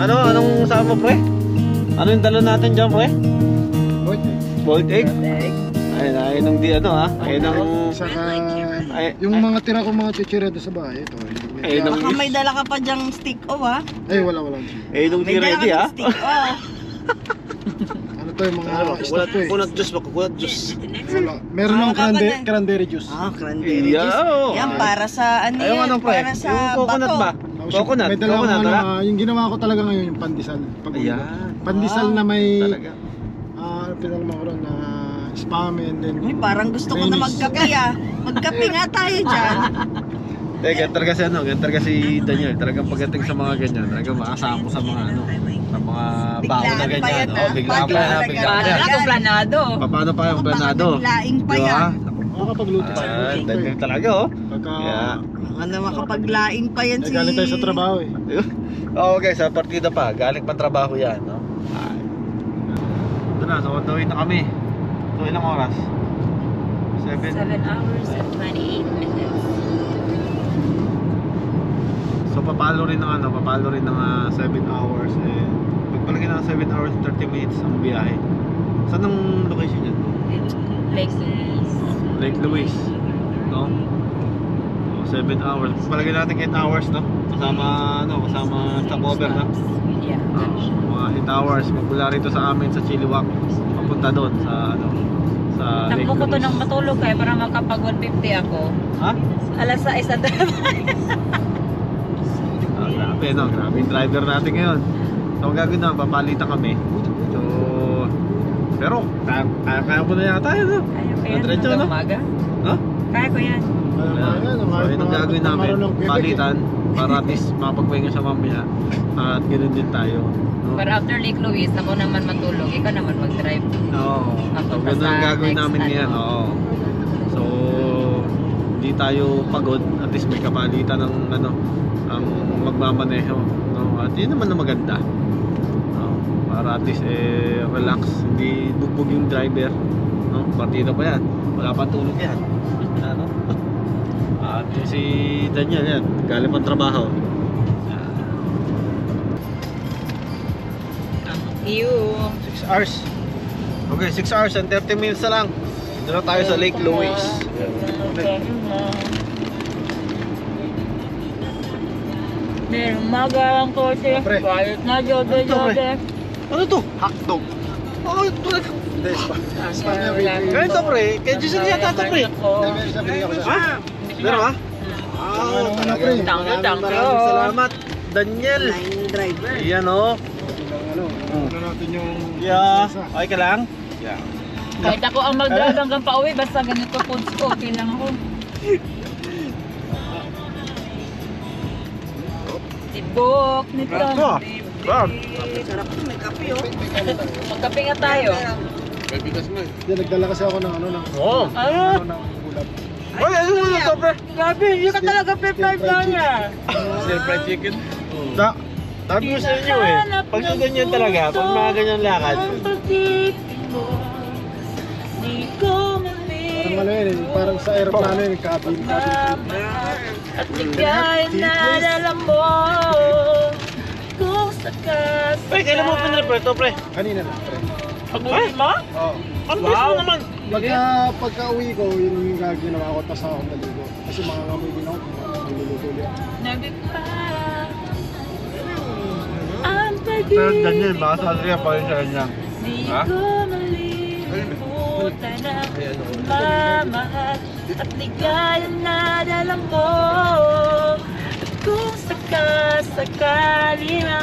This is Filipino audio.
Anong saan mo, pre? Ano yung dala natin dyan, pre? Boiled egg? Ayun ang di ano ha? Ayun ang... Saka, yung mga tira ko mga chichira doon sa bahay, ito. Ayun ang... Baka may dala ka pa dyang stick o ha? Ay, wala. Ayun ang di ready ha? Stick o. Ano to, yung mga stock to eh. Coconut juice ba? Coconut juice. Wala. Meron ng cranberry juice. Cranberry Yeah, juice. oh. Yan, para sa ano Ayun yan? ano, pre? Para sa Yung coconut bato. ba? Coconut? May dala ko Coconut, wala? yung ginawa ko talaga ngayon, yung pandesal. Ayan. Pandesal na may, Talaga. pinalama ko ron na spam and then... Uy, parang gusto ko na magkape ah. Magkape nga tayo dyan. Ganun talaga si Daniel. Talagang pagdating sa mga ganyan, talagang makasama mo sa mga ano, sa mga baon na Biglaan pa ganyan. yan, Oh, biglaan pa yan, Talaga. biglaan pa Paano yan. na kung planado? Paano pa yung planado? Biglaing pa Di ba? yan. Makakapagluto pa. Daniel talaga oh. Pagka... Yeah. Ano makapaglaing pa yan si... Galing tayo sa trabaho eh. Okay, sa partida pa. Galing pa trabaho yan, no? Ay. Ito na, so on the way na kami. So ilang oras? 7 hours and 28 minutes. So papalo rin ng 7 hours and pagpalagay ng 7 hours and 30 minutes ang biyahe. Saan ang location yan? Lake Louise. Lake Louise, no? So, 7 hours. Palagay natin 8 hours, no? Kasama stopover, no? Yeah. Mga 8 hours magmula rito sa amin sa Chilliwack papunta doon sa sa Lake Takbo ko to Louise. ng matulog kaya para makapag 150 ako. Ha? Alas 6 at Grabe, no? Grabe yung driver natin ngayon. So, ang gagawin na, papalitan kami. So, pero, kaya mo na yata yun, no? Kaya ko yan. Diretso, Hanggang no? umaga. Ha? Kaya ko yan. So, yun ang gagawin namin. Palitan, para at least makapagpahinga siya mamaya. At ganoon din tayo. No? Pero after Lake Louise, ako naman matulog. Ikaw naman mag-drive. Oo. Ako So, pa ganun ang sa gagawin next, namin ano. ngayon. Oo. So, hindi tayo pagod. At least may kapalitan ng ano, ang magmamaneho. No? At yun naman na maganda. No? Para at least relax. Hindi bugbog yung driver. No? Partida pa yan. Wala pa tulog yan. Ano? At yung si Daniel yan. Galing pang trabaho. You. 6 hours. Okay, 6 hours and 30 minutes na lang. Doon na tayo sa Lake Louise. Merong magang kotse. Pre. Quiet na jode. Ano to? Hotdog. Oh, ito. Hindi, spam niya, baby. Kaya ito pre, kaya Jason yata ito pre. Meron siya, binigyan ko siya. Ha? Meron ha? Ano ka na, pre? Maraming salamat, Daniel. Line driver. Ayan o. Ano natin yung... Yeah, okay ka lang? Yeah. Kahit ako ang mag-drive hanggang pauwi, basta ganito foods ko, okay lang ako. Tibok nito. Ito. Wow. Sarap to, may kape oh. Magkape nga tayo. Hindi, nagdala kasi ako ng ano, ng... Oo. ng ulam. Ay, ano mo na ito pre? Grabe, hindi ka talaga prepared na niya. Stir fried chicken. Sabi ko sa inyo eh, pag sa ganyan talaga, pag mga ganyan lakad, Parang ano yun, parang sa aeroplano yun, cabin. at ligay na dala mo kung sakas. pre, kailan mo pinala pre ito pre? Kanina lang, pre. Pag-uwi mo? Oo. Ang bilis mo naman. Pagka uwi ko, yun yung gagawin ko, tapos ako naligo. Kasi mga ngamoy din ako, niluluto ulit. Nagpara ang Pero pag-ibig Daniel, baka sa kanya pa rin sa kanya. di Ha? ko malimutan ang mamahal at ligaya na dala mo at kung sakasakali na